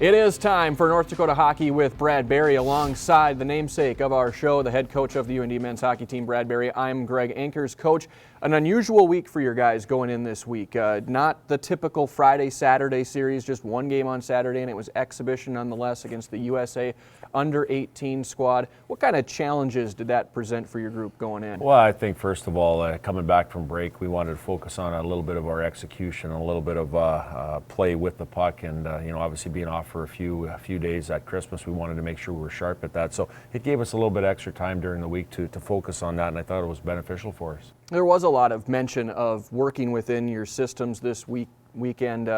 It is time for North Dakota Hockey with Brad Berry alongside the namesake of our show, the head coach of the UND men's hockey team, Brad Berry. I'm Greg Ankers. Coach, an unusual week for your guys going in this week. Not the typical Friday-Saturday series, just one game on Saturday, and it was exhibition nonetheless against the USA under-18 squad. What kind of challenges did that present for your group going in? Well, I think first of all, coming back from break, we wanted to focus on a little bit of our execution, a little bit of play with the puck, and obviously being off for a few days at Christmas, we wanted to make sure we were sharp at that. So it gave us a little bit extra time during the week to focus on that, and I thought it was beneficial for us. There was a lot of mention of working within your systems this weekend.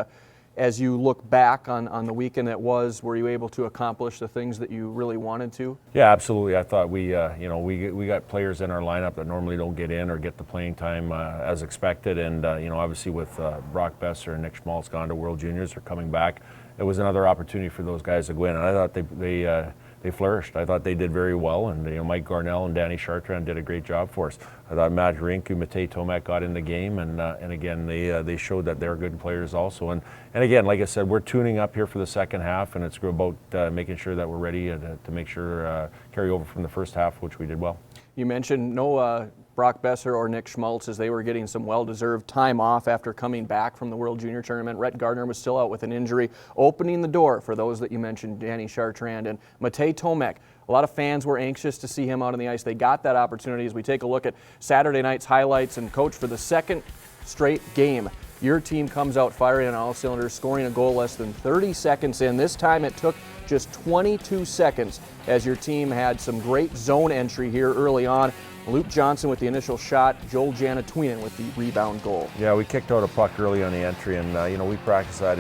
As you look back on the weekend that was, were you able to accomplish the things that you really wanted to? Yeah, absolutely. I thought we got players in our lineup that normally don't get in or get the playing time as expected, and obviously with Brock Besser and Nick Schmaltz gone to World Juniors or coming back, it was another opportunity for those guys to go in. And I thought they flourished. I thought they did very well, and Mike Garnell and Danny Chartrand did a great job for us. I thought Matt Hrynkiw, Matej Tomek got in the game, and again they showed that they're good players also. And again, like I said, we're tuning up here for the second half, and it's about making sure that we're ready to make sure carry over from the first half, which we did well. You mentioned no Brock Besser or Nick Schmaltz as they were getting some well-deserved time off after coming back from the World Junior Tournament. Rhett Gardner was still out with an injury, opening the door for those that you mentioned, Danny Chartrand and Matej Tomek. A lot of fans were anxious to see him out on the ice. They got that opportunity. As we take a look at Saturday night's highlights, and Coach, for the second straight game, your team comes out firing on all cylinders, scoring a goal less than 30 seconds in. This time it took just 22 seconds as your team had some great zone entry here early on. Luke Johnson with the initial shot, Joel Janatuinen with the rebound goal. Yeah, we kicked out a puck early on the entry, and we practiced that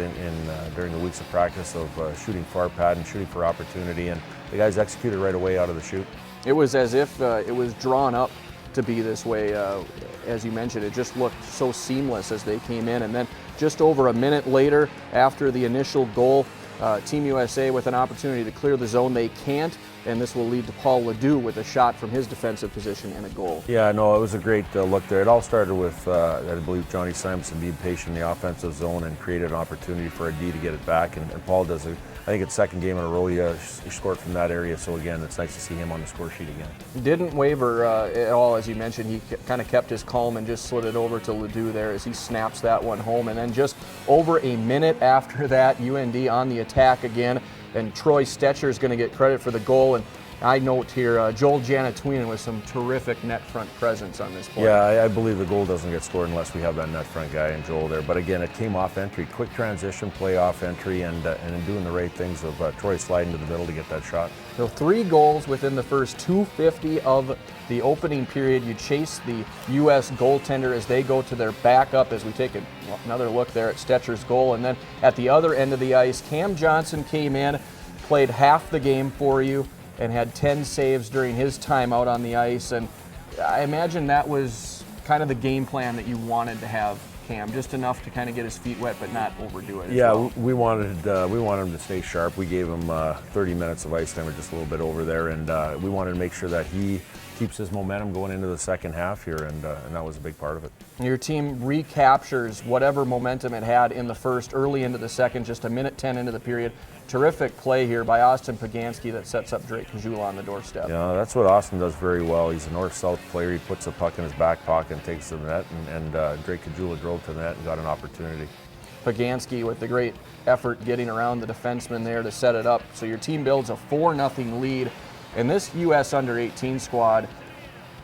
during the weeks of practice of shooting far pad and shooting for opportunity, and the guys executed right away out of the chute. It was as if it was drawn up to be this way. As you mentioned, it just looked so seamless as they came in, and then just over a minute later, after the initial goal, Team USA with an opportunity to clear the zone. They can't, and this will lead to Paul Ledoux with a shot from his defensive position and a goal. Yeah, no, it was a great look there. It all started with, I believe, Johnny Simonson being patient in the offensive zone and created an opportunity for a D to get it back, and Paul does I think it's second game in a row he scored from that area, so again, it's nice to see him on the score sheet again. Didn't waver at all, as you mentioned. He kind of kept his calm and just slid it over to Ledoux there as he snaps that one home, and then just over a minute after that, UND on the attack again, and Troy Stetcher is going to get credit for the goal. And I note here, Joel Janatuinen with some terrific net front presence on this play. Yeah, I believe the goal doesn't get scored unless we have that net front guy in Joel there. But again, it came off entry, quick transition, play off entry, and in doing the right things of Troy sliding to the middle to get that shot. So 3 goals within the first 2:50 of the opening period. You chase the U.S. goaltender as they go to their backup as we take another look there at Stetcher's goal. And then at the other end of the ice, Cam Johnson came in, played half the game for you, and had 10 saves during his time out on the ice. And I imagine that was kind of the game plan that you wanted to have Cam, just enough to kind of get his feet wet but not overdo it. Yeah, well. we wanted him to stay sharp. We gave him 30 minutes of ice time, or just a little bit over there, and we wanted to make sure that he keeps his momentum going into the second half here, and that was a big part of it. Your team recaptures whatever momentum it had in the first, early into the second, just a minute 10 into the period. Terrific play here by Austin Pagansky that sets up Drake Kajula on the doorstep. Yeah, that's what Austin does very well. He's a north-south player. He puts the puck in his back pocket and takes to the net, and Drake Kajula drove to the net and got an opportunity. Pagansky with the great effort getting around the defenseman there to set it up. So your team builds a 4-0 lead. And this U.S. under-18 squad,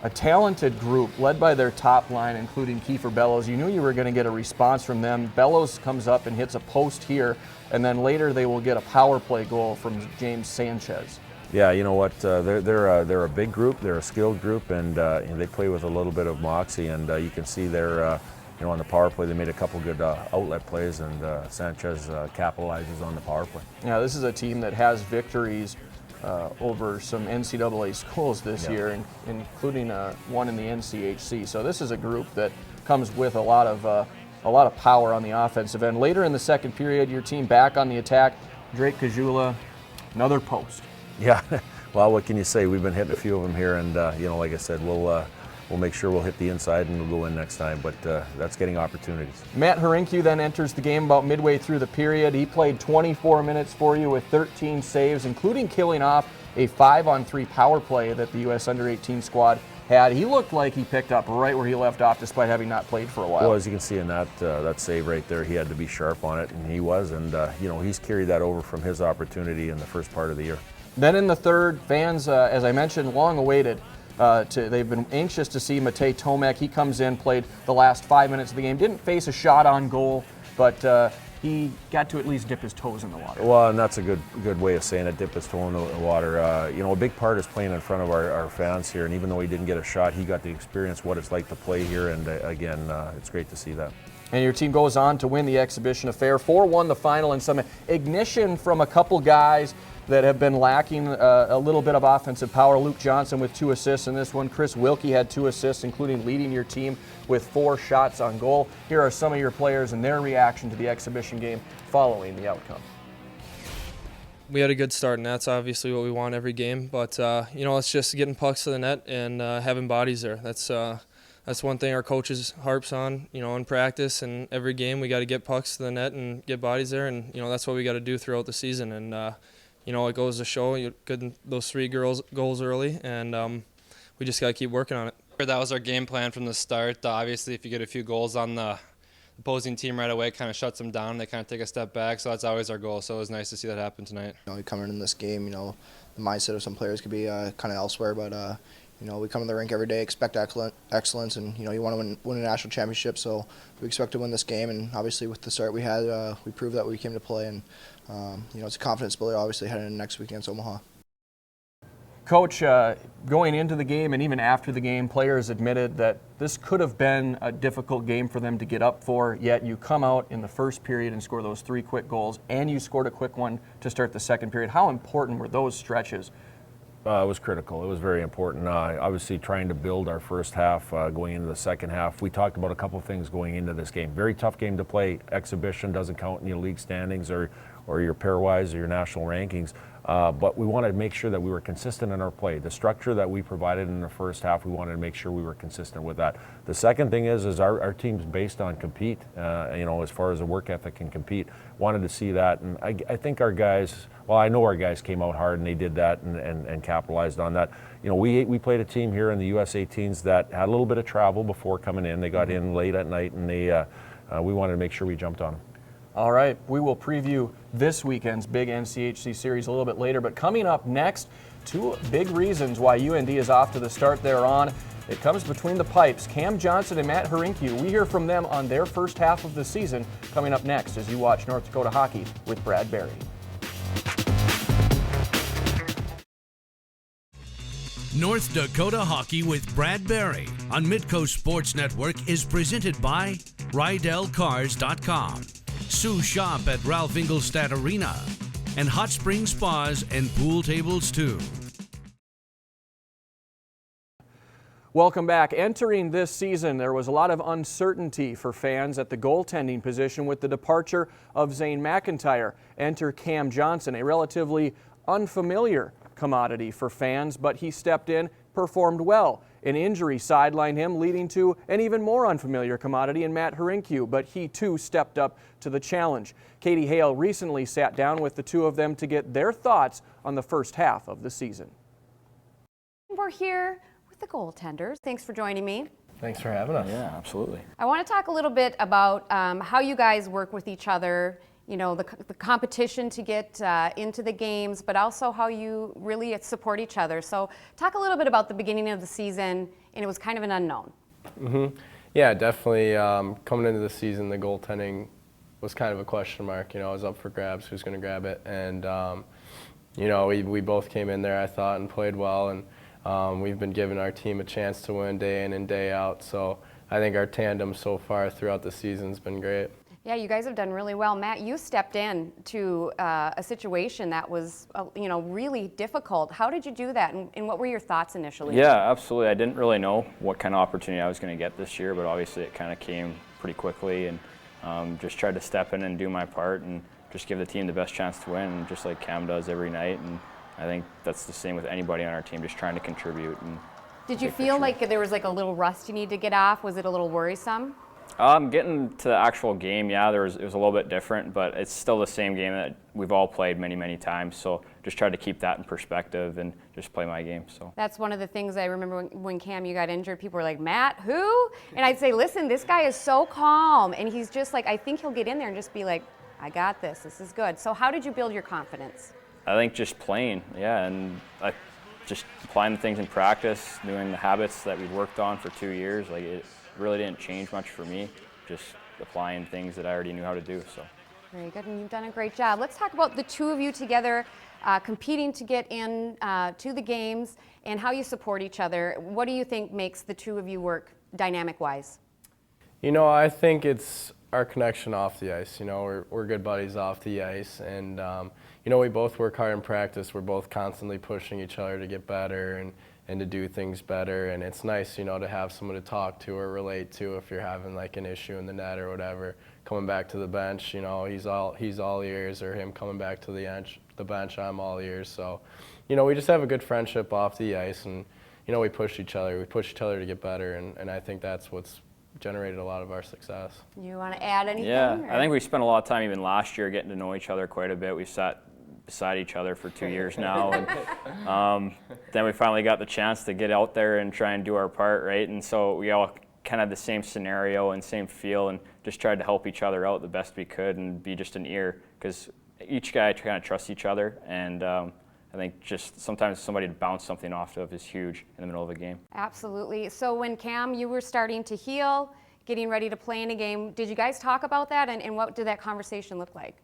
a talented group led by their top line, including Kiefer Bellows. You knew you were going to get a response from them. Bellows comes up and hits a post here, and then later they will get a power play goal from James Sanchez. Yeah, you know what? They're a big group. They're a skilled group, and they play with a little bit of moxie. And you can see they're on the power play, they made a couple good outlet plays, and Sanchez capitalizes on the power play. Yeah, this is a team that has victories over some NCAA schools this year, including one in the NCHC. So this is a group that comes with a lot of power on the offensive end. Later in the second period, your team back on the attack. Drake Kajula, another post. Yeah, well, what can you say? We've been hitting a few of them here, and like I said, we'll make sure we'll hit the inside and we'll go in next time. But that's getting opportunities. Matt Hrynkiw then enters the game about midway through the period. He played 24 minutes for you with 13 saves, including killing off a 5-on-3 power play that the U.S. Under-18 squad had. He looked like he picked up right where he left off despite having not played for a while. Well, as you can see in that save right there, he had to be sharp on it, and he was. And, he's carried that over from his opportunity in the first part of the year. Then in the third, fans, as I mentioned, long awaited. They've been anxious to see Matej Tomek. He comes in, played the last 5 minutes of the game, didn't face a shot on goal, but he got to at least dip his toes in the water. Well, and that's a good way of saying it, dip his toe in the water. A big part is playing in front of our fans here, and even though he didn't get a shot, he got to experience what it's like to play here, and again, it's great to see that. And your team goes on to win the exhibition affair, 4-1 the final, and some ignition from a couple guys that have been lacking a little bit of offensive power. Luke Johnson with 2 assists in this one. Chris Wilkie had 2 assists, including leading your team with 4 shots on goal. Here are some of your players and their reaction to the exhibition game following the outcome. We had a good start, and that's obviously what we want every game. But, it's just getting pucks to the net and having bodies there. That's one thing our coaches harps on, in practice and every game. We got to get pucks to the net and get bodies there, and, that's what we got to do throughout the season. And, it goes to show you good those 3 goals early, and we just got to keep working on it. That was our game plan from the start. Obviously, if you get a few goals on the opposing team right away, it kind of shuts them down. They kind of take a step back, so that's always our goal. So it was nice to see that happen tonight. Coming in this game, the mindset of some players could be kind of elsewhere, but we come to the rink every day, expect excellence, and you want to win a national championship. So we expect to win this game, and obviously with the start we had, we proved that we came to play, and it's a confidence builder, obviously heading into next week against Omaha. Coach, going into the game and even after the game, players admitted that this could have been a difficult game for them to get up for, yet you come out in the first period and score those 3 quick goals, and you scored a quick one to start the second period. How important were those stretches? It was critical. It was very important. Obviously, trying to build our first half going into the second half. We talked about a couple of things going into this game. Very tough game to play. Exhibition doesn't count in your league standings or your pairwise or your national rankings. But we wanted to make sure that we were consistent in our play. The structure that we provided in the first half, we wanted to make sure we were consistent with that. The second thing is our team's based on compete, as far as the work ethic and compete. Wanted to see that, and I think our guys, I know our guys came out hard and they did that and capitalized on that. We played a team here in the US 18s that had a little bit of travel before coming in. They got in late at night, and we wanted to make sure we jumped on them. All right, we will preview this weekend's big NCHC series a little bit later, but coming up next, 2 big reasons why UND is off to the start they're on. It comes between the pipes. Cam Johnson and Matt Hrynkiw. We hear from them on their first half of the season coming up next as you watch North Dakota hockey with Brad Berry. North Dakota Hockey with Brad Berry on Midco Sports Network is presented by RydellCars.com, Sue Shop at Ralph Ingolstadt Arena, and Hot Spring Spas and Pool Tables too. Welcome back. Entering this season, there was a lot of uncertainty for fans at the goaltending position with the departure of Zane McIntyre. Enter Cam Johnson, a relatively unfamiliar commodity for fans, but he stepped in, performed well. An injury sidelined him, leading to an even more unfamiliar commodity in Matt Hrynkiw, but he too stepped up to the challenge. Katie Hale recently sat down with the 2 of them to get their thoughts on the first half of the season. We're here with the goaltenders. Thanks for joining me. Thanks for having us. Yeah, absolutely. I want to talk a little bit about how you guys work with each other, the competition to get into the games, but also how you really support each other. So talk a little bit about the beginning of the season, and it was kind of an unknown. Yeah, definitely. Coming into the season, the goaltending was kind of a question mark. It was up for grabs, who's going to grab it. And, we both came in there, I thought, and played well. And we've been giving our team a chance to win day in and day out. So I think our tandem so far throughout the season's been great. Yeah, you guys have done really well. Matt, you stepped in to a situation that was, really difficult. How did you do that, and what were your thoughts initially? Yeah, absolutely. I didn't really know what kind of opportunity I was going to get this year, but obviously it kind of came pretty quickly, and just tried to step in and do my part and just give the team the best chance to win, just like Cam does every night. And I think that's the same with anybody on our team, just trying to contribute. And Did you feel like there was like a little rust you need to get off? Was it a little worrisome? Getting to the actual game, yeah, it was a little bit different, but it's still the same game that we've all played many, many times. So just tried to keep that in perspective and just play my game. So that's one of the things I remember when Cam, you got injured. People were like, Matt, who? And I'd say, listen, this guy is so calm, and he's just like, I think he'll get in there and just be like, I got this. This is good. So how did you build your confidence? I think just playing, yeah, and just applying the things in practice, doing the habits that we've worked on for 2 years. Like it really didn't change much for me, just applying things that I already knew how to do. So very good, and you've done a great job. Let's talk about the two of you together, competing to get in to the games, and how you support each other. What do you think makes the two of you work dynamic-wise? You know, I think it's our connection off the ice. You know, we're good buddies off the ice, and you know, we both work hard in practice. We're both constantly pushing each other to get better and to do things better, and it's nice, you know, to have someone to talk to or relate to if you're having like an issue in the net or whatever. Coming back to the bench, you know, he's all ears, or him coming back to the bench, I'm all ears. So, you know, we just have a good friendship off the ice, and you know, we push each other to get better, and I think that's what's generated a lot of our success. You want to add anything? yeah, or? I think we spent a lot of time even last year getting to know each other quite a bit. We sat beside each other for 2 years now, and then we finally got the chance to get out there and try and do our part, right? And so we all kind of had the same scenario and same feel, and just tried to help each other out the best we could and be just an ear, because each guy kind of trusts each other, and I think just sometimes somebody to bounce something off of is huge in the middle of a game. Absolutely. So when Cam, you were starting to heal, getting ready to play in a game, did you guys talk about that, and what did that conversation look like?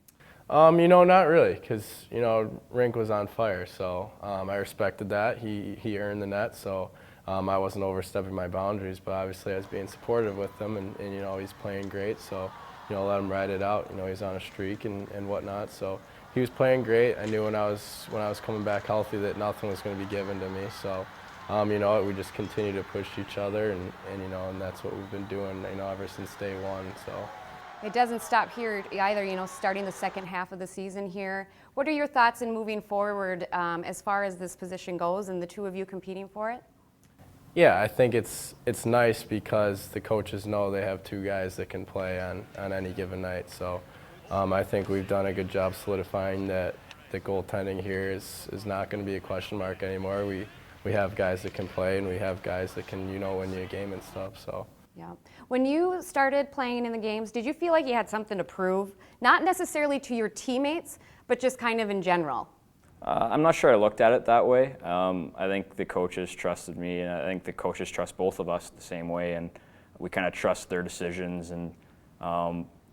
You know, not really, because, you know, Rink was on fire, so I respected that. He earned the net, so I wasn't overstepping my boundaries, but obviously I was being supportive with him, and you know, he's playing great, so, you know, let him ride it out. You know, he's on a streak and whatnot, so he was playing great. I knew when I was coming back healthy that nothing was going to be given to me, so you know, we just continue to push each other, and you know, and that's what we've been doing, you know, ever since day one. So. It doesn't stop here either, you know, starting the second half of the season here. What are your thoughts in moving forward as far as this position goes and the two of you competing for it? Yeah, I think it's nice because the coaches know they have two guys that can play on any given night. So I think we've done a good job solidifying that the goaltending here is not going to be a question mark anymore. We have guys that can play, and we have guys that can, you know, win you a game and stuff. So. Yeah. When you started playing in the games, did you feel like you had something to prove? Not necessarily to your teammates, but just kind of in general? I'm not sure I looked at it that way. I think the coaches trusted me, and I think the coaches trust both of us the same way, and we kind of trust their decisions. And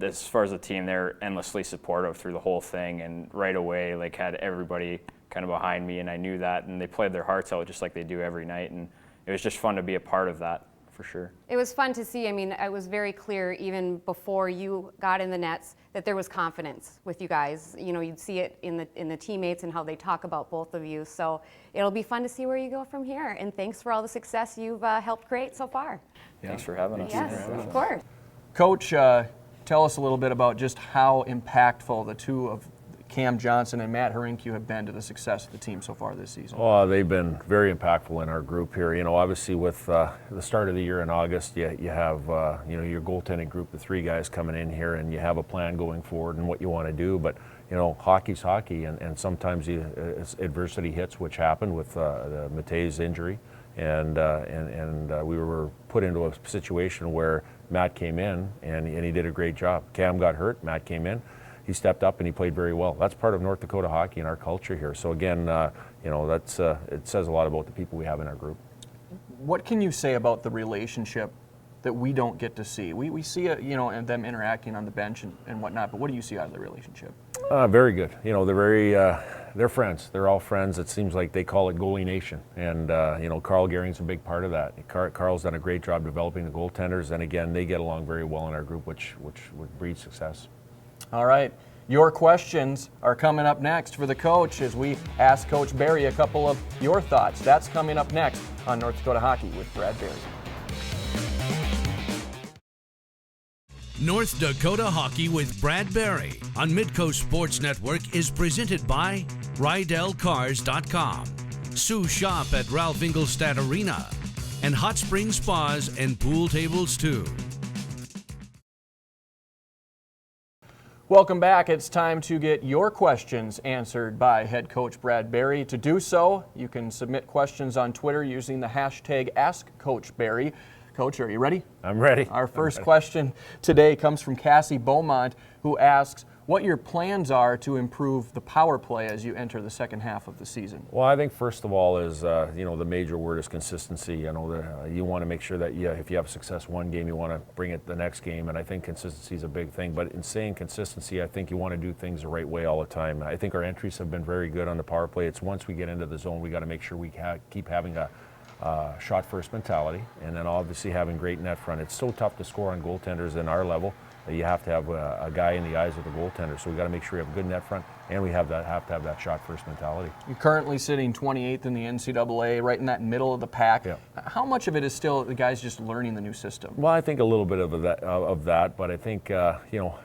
as far as the team, they're endlessly supportive through the whole thing, and right away, like, had everybody kind of behind me, and I knew that, and they played their hearts out just like they do every night, and it was just fun to be a part of that. For sure. It was fun to see. I mean, it was very clear even before you got in the nets that there was confidence with you guys. You know, you'd see it in the teammates and how they talk about both of you. So it'll be fun to see where you go from here. And thanks for all the success you've helped create so far. Yeah. Thanks for having us. Yes, of course. Coach, tell us a little bit about just how impactful the two of Cam Johnson and Matt Hrynkiw have been to the success of the team so far this season. Oh, they've been very impactful in our group here. You know, obviously with the start of the year in August, you have you know, your goaltending group, the three guys coming in here, and you have a plan going forward and what you want to do. But you know, hockey's hockey, and sometimes adversity hits, which happened with Matej's injury, and we were put into a situation where Matt came in and he did a great job. Cam got hurt, Matt came in. He stepped up and he played very well. That's part of North Dakota hockey and our culture here. So again, you know, that's it says a lot about the people we have in our group. What can you say about the relationship that we don't get to see? We see it, you know, and them interacting on the bench and whatnot. But what do you see out of the relationship? Very good. You know, they're friends. They're all friends. It seems like they call it Goalie Nation, and you know, Carl Gehring's a big part of that. Carl's done a great job developing the goaltenders, and again, they get along very well in our group, which breeds success. All right. Your questions are coming up next for the coach as we ask Coach Barry a couple of your thoughts. That's coming up next on North Dakota Hockey with Brad Barry. North Dakota Hockey with Brad Barry on Midco Sports Network is presented by RydellCars.com, Sue Shop at Ralph Ingolstadt Arena, and hot spring spas and pool tables too. Welcome back. It's time to get your questions answered by head coach Brad Berry. To do so, you can submit questions on Twitter using the hashtag AskCoachBerry. Coach, are you ready? I'm ready. Our first question today comes from Cassie Beaumont, who asks what your plans are to improve the power play as you enter the second half of the season. Well, I think first of all is, the major word is consistency. You want to make sure that if you have success one game, you want to bring it the next game, and I think consistency is a big thing. But in saying consistency, I think you want to do things the right way all the time. I think our entries have been very good on the power play. It's once we get into the zone, we got to make sure we keep having a shot first mentality, and then obviously having great net front. It's so tough to score on goaltenders in our level that you have to have a guy in the eyes of the goaltender. So we got to make sure we have a good net front, and we have to have that shot first mentality. You're currently sitting 28th in the NCAA, right in that middle of the pack. Yeah. How much of it is still the guys just learning the new system? Well, I think a little bit of that, but I think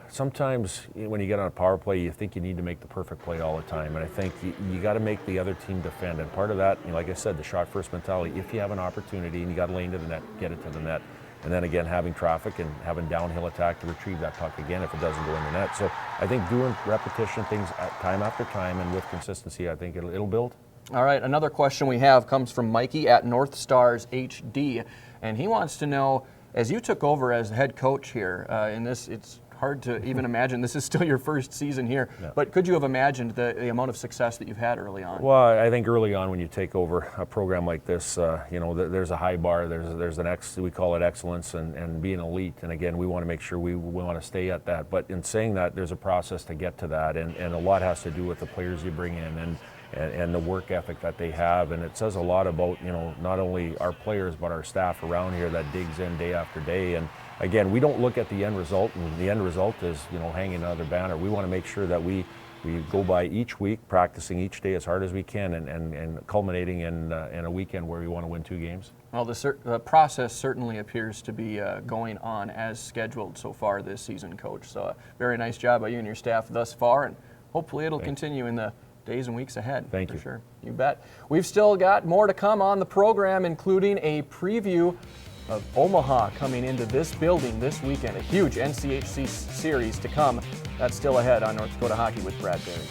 sometimes when you get on a power play, you think you need to make the perfect play all the time, and I think you got to make the other team defend. And part of that, like I said, the shot first mentality. If you have an opportunity and you got a lane to the net, get it to the net. And then again, having traffic and having downhill attack to retrieve that puck again if it doesn't go in the net. So I think doing repetition things time after time and with consistency, I think it'll build. All right, another question we have comes from Mikey at North Stars HD, and he wants to know, as you took over as the head coach here, in this, it's hard to even imagine this is still your first season here, but could you have imagined the amount of success that you've had early on? Well, I think early on when you take over a program like this, there's a high bar, there's we call it excellence and being elite, and again, we want to make sure we want to stay at that, but in saying that, there's a process to get to that, and a lot has to do with the players you bring in and the work ethic that they have, and it says a lot about, not only our players, but our staff around here that digs in day after day. And again, we don't look at the end result, and the end result is, hanging another banner. We want to make sure that we go by each week, practicing each day as hard as we can, and culminating in a weekend where we want to win 2 games. Well, the process certainly appears to be going on as scheduled so far this season, Coach. So a very nice job by you and your staff thus far, and hopefully it'll continue in the days and weeks ahead. Thank you. Sure. You bet. We've still got more to come on the program, including a preview of Omaha coming into this building this weekend. A huge NCHC series to come. That's still ahead on North Dakota Hockey with Brad Berry.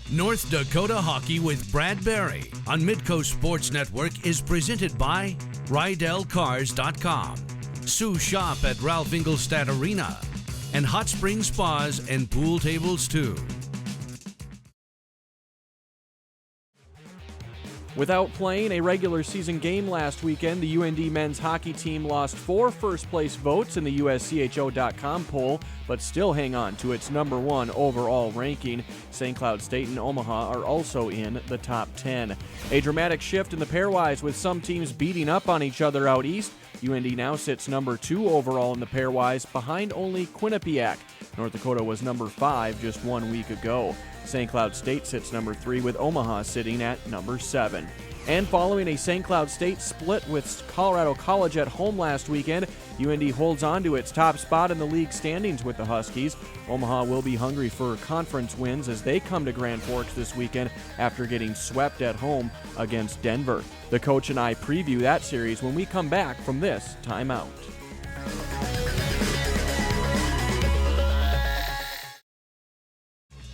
North Dakota Hockey with Brad Berry on Midco Sports Network is presented by RydellCars.com, Sue Shop at Ralph Ingolstadt Arena, and hot spring spas and pool tables too. Without playing a regular season game last weekend, the UND men's hockey team lost 4 first-place votes in the USCHO.com poll, but still hang on to its #1 overall ranking. St. Cloud State and Omaha are also in the top 10. A dramatic shift in the pairwise with some teams beating up on each other out east. UND now sits #2 overall in the pairwise, behind only Quinnipiac. North Dakota was #5 just 1 week ago. St. Cloud State sits #3 with Omaha sitting at #7. And following a St. Cloud State split with Colorado College at home last weekend, UND holds on to its top spot in the league standings with the Huskies. Omaha will be hungry for conference wins as they come to Grand Forks this weekend after getting swept at home against Denver. The coach and I preview that series when we come back from this timeout.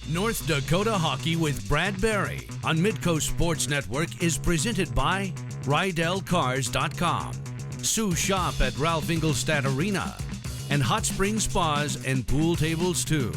North Dakota Hockey with Brad Berry on Midco Sports Network is presented by RydellCars.com, Sue Shop at Ralph Ingolstadt Arena, and hot spring spas and pool tables too.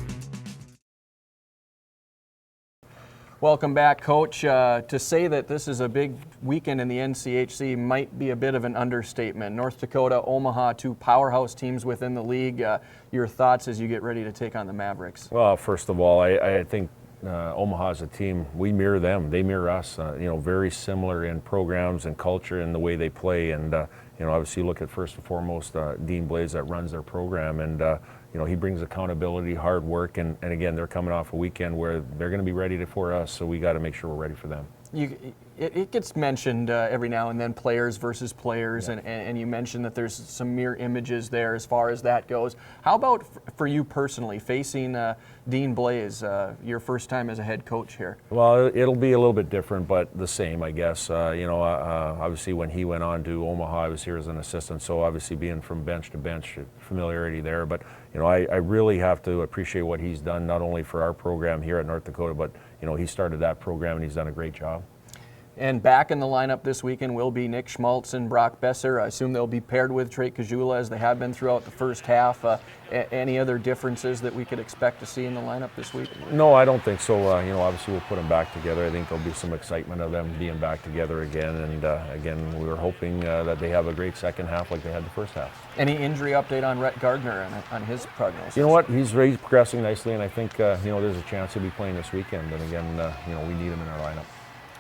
Welcome back, Coach. To say that this is a big weekend in the NCHC might be a bit of an understatement. North Dakota, Omaha, 2 powerhouse teams within the league. Your thoughts as you get ready to take on the Mavericks? Well, first of all, I think Omaha's a team. We mirror them. They mirror us. Very similar in programs and culture and the way they play. And obviously, look at first and foremost Dean Blaze that runs their program, and he brings accountability, hard work, and again, they're coming off a weekend where they're going to be ready for us. So we got to make sure we're ready for them. It gets mentioned every now and then, players versus players, and you mentioned that there's some mirror images there as far as that goes. How about for you personally, facing Dean Blaze, your first time as a head coach here? Well, it'll be a little bit different, but the same, I guess. Obviously when he went on to Omaha, I was here as an assistant, so obviously being from bench to bench, familiarity there. But I really have to appreciate what he's done, not only for our program here at North Dakota, but he started that program and he's done a great job. And back in the lineup this weekend will be Nick Schmaltz and Brock Besser. I assume they'll be paired with Trey Kajula as they have been throughout the first half. Any other differences that we could expect to see in the lineup this week? No, I don't think so. Obviously we'll put them back together. I think there'll be some excitement of them being back together again. And again, we were hoping that they have a great second half like they had the first half. Any injury update on Rhett Gardner on his prognosis? You know what? He's progressing nicely, and I think there's a chance he'll be playing this weekend. And again, we need him in our lineup.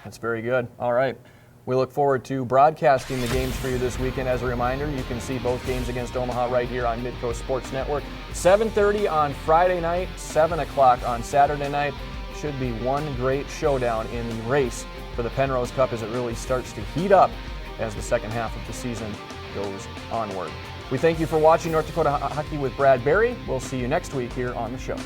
That's very good. All right. We look forward to broadcasting the games for you this weekend. As a reminder, you can see both games against Omaha right here on Midco Sports Network. 7:30 on Friday night, 7 o'clock on Saturday night. Should be one great showdown in the race for the Penrose Cup as it really starts to heat up as the second half of the season goes onward. We thank you for watching North Dakota Hockey with Brad Berry. We'll see you next week here on the show.